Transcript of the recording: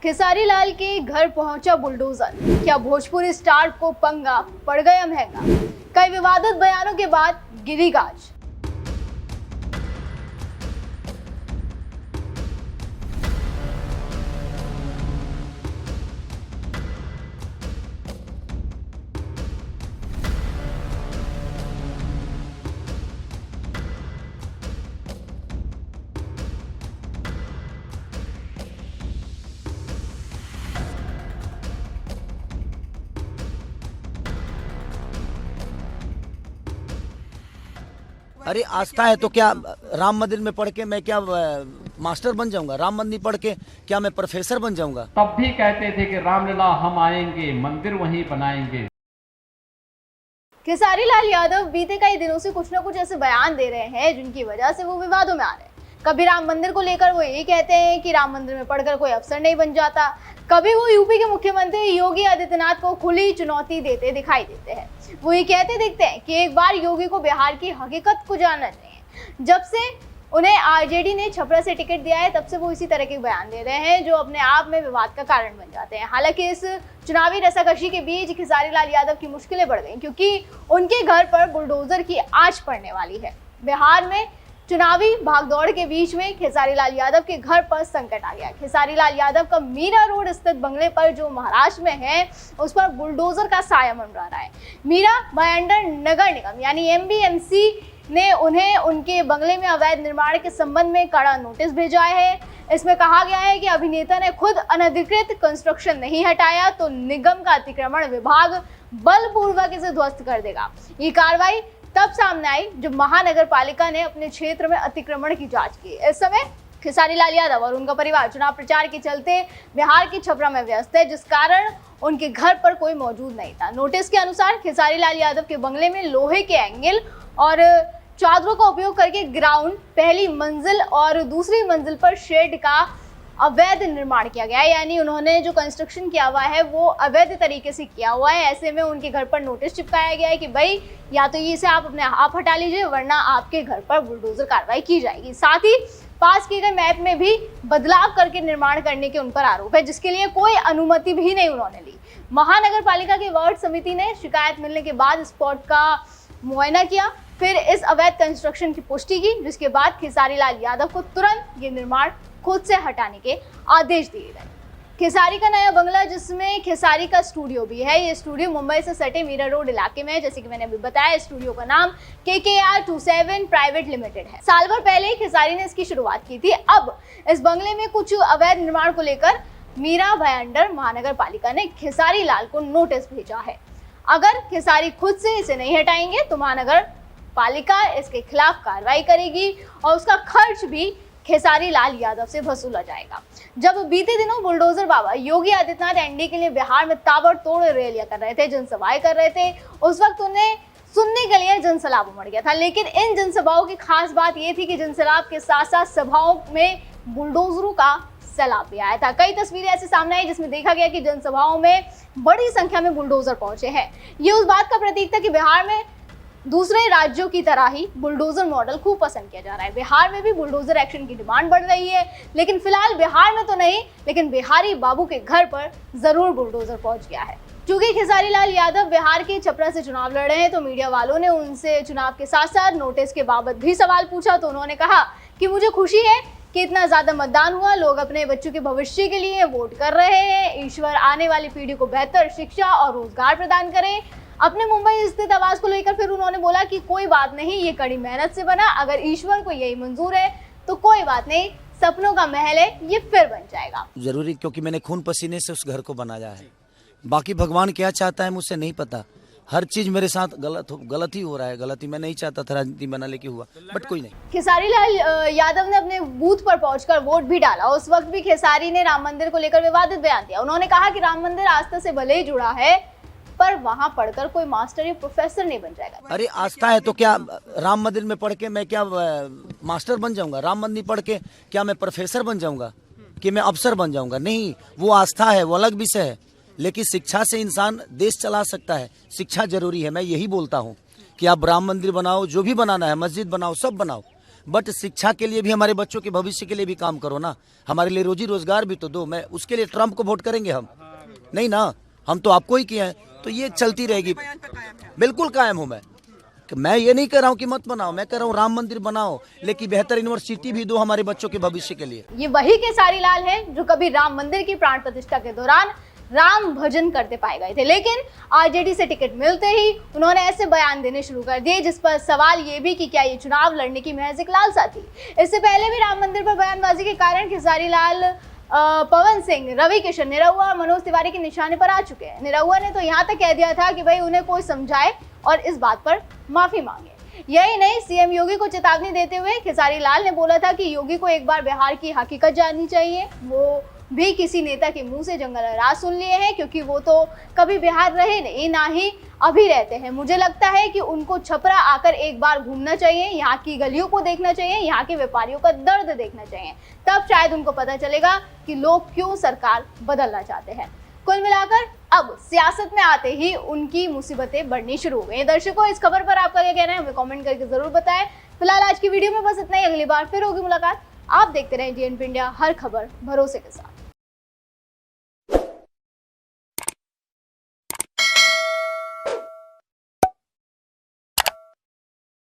खेसारी लाल के घर पहुंचा बुलडोजर। क्या भोजपुरी स्टार को पंगा पड़ गया महंगा? कई विवादित बयानों के बाद गिरी गाज। अरे आस्था है तो क्या राम मंदिर में पढ़ के मैं क्या मास्टर बन जाऊंगा? राम मंदिर पढ़ के क्या मैं प्रोफेसर बन जाऊंगा? तब भी कहते थे कि रामलीला हम आएंगे, मंदिर वहीं बनाएंगे। खेसारी लाल यादव बीते कई दिनों से कुछ न कुछ ऐसे बयान दे रहे हैं जिनकी वजह से वो विवादों में आ रहे हैं। कभी राम मंदिर को लेकर वो ये कहते हैं कि राम मंदिर में पढ़कर कोई अफसर नहीं बन जाता, कभी वो यूपी के मुख्यमंत्री योगी आदित्यनाथ को खुली चुनौती देते दिखाई देते हैं। वो ये कहते दिखते हैं कि एक बार योगी को बिहार की हकीकत को जानना चाहिए। जब से उन्हें आरजेडी ने छपरा से टिकट दिया है तब से वो इसी तरह के बयान दे रहे हैं जो अपने आप में विवाद का कारण बन जाते हैं। हालांकि इस चुनावी रसाकशी के बीच खेसारी लाल यादव की मुश्किलें बढ़ गई क्योंकि उनके घर पर बुलडोजर की आंच पड़ने वाली है। बिहार में चुनावी भागदौड़ के बीच में खेसारी लाल यादव के घर पर संकट आ गया। खेसारी लाल यादव का मीरा रोड स्थित बंगले पर जो महाराष्ट्र में है उस पर बुलडोजर का साया मंडरा रहा है। मीरा भायंडर नगर निगम यानी एमबीएमसी ने उन्हें उनके बंगले में अवैध निर्माण के संबंध में कड़ा नोटिस भेजा है। इसमें कहा गया है कि अभिनेता ने खुद अनधिकृत कंस्ट्रक्शन नहीं हटाया तो निगम का अतिक्रमण विभाग बलपूर्वक इसे ध्वस्त कर देगा। ये कार्रवाई तब सामने आई जब महानगर पालिका ने अपने क्षेत्र में अतिक्रमण की जांच की। इस समय खेसारी लाल यादव और उनका परिवार चुनाव प्रचार के चलते बिहार की छपरा में व्यस्त है, जिस कारण उनके घर पर कोई मौजूद नहीं था। नोटिस के अनुसार खेसारी लाल यादव के बंगले में लोहे के एंगल और चादरों का उपयोग करके ग्राउंड, पहली मंजिल और दूसरी मंजिल पर शेड का अवैध निर्माण किया गया है। यानी उन्होंने जो कंस्ट्रक्शन किया हुआ है वो अवैध तरीके से किया हुआ है। ऐसे में उनके घर पर नोटिस चिपकाया गया है कि भाई या तो इसे आप अपने आप हटा लीजिए वरना आपके घर पर बुलडोजर कार्रवाई की जाएगी। साथ ही पास किए गए मैप में भी बदलाव करके निर्माण करने के उन पर आरोप है, जिसके लिए कोई अनुमति भी नहीं उन्होंने ली। महानगर पालिका की वार्ड समिति ने शिकायत मिलने के बाद स्पॉट का मुआयना किया, फिर इस अवैध कंस्ट्रक्शन की पुष्टि की, जिसके बाद खेसारी लाल यादव को तुरंत ये निर्माण खुद से हटाने के आदेश दिए गए। खेसारी का नया बंगला जिसमें खेसारी का स्टूडियो भी है, ये स्टूडियो मुंबई से सटे मीरा रोड इलाके में है। जैसे कि मैंने अभी बताया, स्टूडियो का नाम KKR27 प्राइवेट लिमिटेड है। साल भर पहले ही खेसारी ने इसकी शुरुआत की थी। अब इस बंगले में कुछ अवैध निर्माण को लेकर मीरा भायंडर महानगर पालिका ने खेसारी लाल को नोटिस भेजा है। अगर खेसारी खुद से इसे नहीं हटाएंगे तो महानगर पालिका इसके खिलाफ कार्रवाई करेगी और उसका खर्च भी खेसारी लाल यादव से वसूला जाएगा। जब बीते दिनों बुलडोजर बाबा योगी आदित्यनाथ एनडीए के लिए बिहार में ताबड़तोड़ रैलियां कर रहे थे, जनसभाएं कर रहे थे, उस वक्त उन्हें सुनने के लिए जनसैलाब उमड़ गया था। लेकिन इन जनसभाओं की खास बात यह थी कि जनसैलाब के साथ साथ सभाओं में बुलडोजरों का सैलाब भी आया था। कई तस्वीरें ऐसे सामने आई जिसमें देखा गया कि जनसभाओं में बड़ी संख्या में बुलडोजर पहुंचे हैं। ये उस बात का प्रतीक था कि बिहार में दूसरे राज्यों की तरह ही बुलडोजर मॉडल खूब पसंद किया जा रहा है। बिहार में भी बुलडोजर एक्शन की डिमांड बढ़ रही है, लेकिन फिलहाल बिहार में तो नहीं, लेकिन बिहारी बाबू के घर पर जरूर बुलडोजर पहुंच गया है। चूंकि खेसारी लाल यादव बिहार के छपरा से चुनाव लड़ रहे हैं तो मीडिया वालों ने उनसे चुनाव के साथ साथ नोटिस के बाबत भी सवाल पूछा। तो उन्होंने कहा कि मुझे खुशी है कि इतना ज्यादा मतदान हुआ, लोग अपने बच्चों के भविष्य के लिए वोट कर रहे हैं। ईश्वर आने वाली पीढ़ी को बेहतर शिक्षा और रोजगार प्रदान करे। अपने मुंबई स्थित आवास को लेकर फिर उन्होंने बोला कि कोई बात नहीं, ये कड़ी मेहनत से बना, अगर ईश्वर को यही मंजूर है तो कोई बात नहीं, सपनों का महल है, ये फिर बन जाएगा। जरूरी क्योंकि मैंने खून पसीने से उस घर को बनाया है। बाकी भगवान क्या चाहता है मुझसे नहीं पता। हर चीज मेरे साथ गलत ही हो रहा है। गलती मैं नहीं चाहता था राजनीति बना, लेके हुआ, बट कोई नहीं। खेसारी लाल यादव ने अपने बूथ पर पहुंचकर वोट भी डाला। उस वक्त भी खेसारी ने राम मंदिर को लेकर विवादित बयान दिया। उन्होंने कहा कि राम मंदिर आस्था से भले ही जुड़ा है पर वहां पढ़कर कोई मास्टर या प्रोफेसर नहीं बन जाएगा। अरे आस्था है तो क्या राम मंदिर में पढ़ के मैं क्या मास्टर बन जाऊंगा? राम मंदिर पढ़ के क्या मैं प्रोफेसर बन जाऊंगा कि मैं अफसर बन जाऊंगा? नहीं, वो आस्था है, वो अलग विषय है। लेकिन शिक्षा से इंसान देश चला सकता है। शिक्षा जरूरी है। मैं यही बोलता हूँ कि आप राम मंदिर बनाओ, जो भी बनाना है, मस्जिद बनाओ, सब बनाओ, बट शिक्षा के लिए भी, हमारे बच्चों के भविष्य के लिए भी काम करो ना, हमारे लिए रोजी रोजगार भी तो दो। मैं उसके लिए ट्रम्प को वोट करेंगे हम? नहीं ना, हम तो आपको ही किए हैं। तो ये चलती रहेगी। बिल्कुल कायम हूँ मैं ये नहीं कह रहा हूँ कि मत बनाओ, मैं कह रहा हूँ राम मंदिर बनाओ, लेकिन बेहतर यूनिवर्सिटी भी दो हमारे बच्चों के भविष्य के लिए। ये वही केसारी लाल है जो कभी राम मंदिर की प्राण प्रतिष्ठा के दौरान राम भजन करते पाए गए थे, लेकिन आरजेडी से टिकट मिलते ही उन्होंने ऐसे बयान देने शुरू कर दिए जिस पर सवाल ये भी कि क्या ये चुनाव लड़ने की महज एक लालसा थी। इससे पहले भी राम मंदिर पर बयानबाजी के कारण केसारी लाल पवन सिंह, रवि किशन, निरहुआ और मनोज तिवारी के निशाने पर आ चुके हैं। निरहुआ ने तो यहाँ तक कह दिया था कि भाई उन्हें कोई समझाए और इस बात पर माफी मांगे। यही नहीं, सीएम योगी को चेतावनी देते हुए खेसारी लाल ने बोला था कि योगी को एक बार बिहार की हकीकत जाननी चाहिए। वो भी किसी नेता के मुंह से जंगल राज सुन लिए हैं, क्योंकि वो तो कभी बिहार रहे नहीं, ना ही अभी रहते हैं। मुझे लगता है कि उनको छपरा आकर एक बार घूमना चाहिए, यहाँ की गलियों को देखना चाहिए, यहाँ के व्यापारियों का दर्द देखना चाहिए, तब शायद उनको पता चलेगा कि लोग क्यों सरकार बदलना चाहते हैं। कुल मिलाकर अब सियासत में आते ही उनकी मुसीबतें बढ़नी शुरू हो गई। दर्शकों, इस खबर पर आपका क्या कहना है हमें कमेंट करके जरूर बताएं। फिलहाल आज की वीडियो में बस इतना ही, अगली बार फिर होगी मुलाकात। आप देखते रहें DNP इंडिया, हर खबर भरोसे के साथ।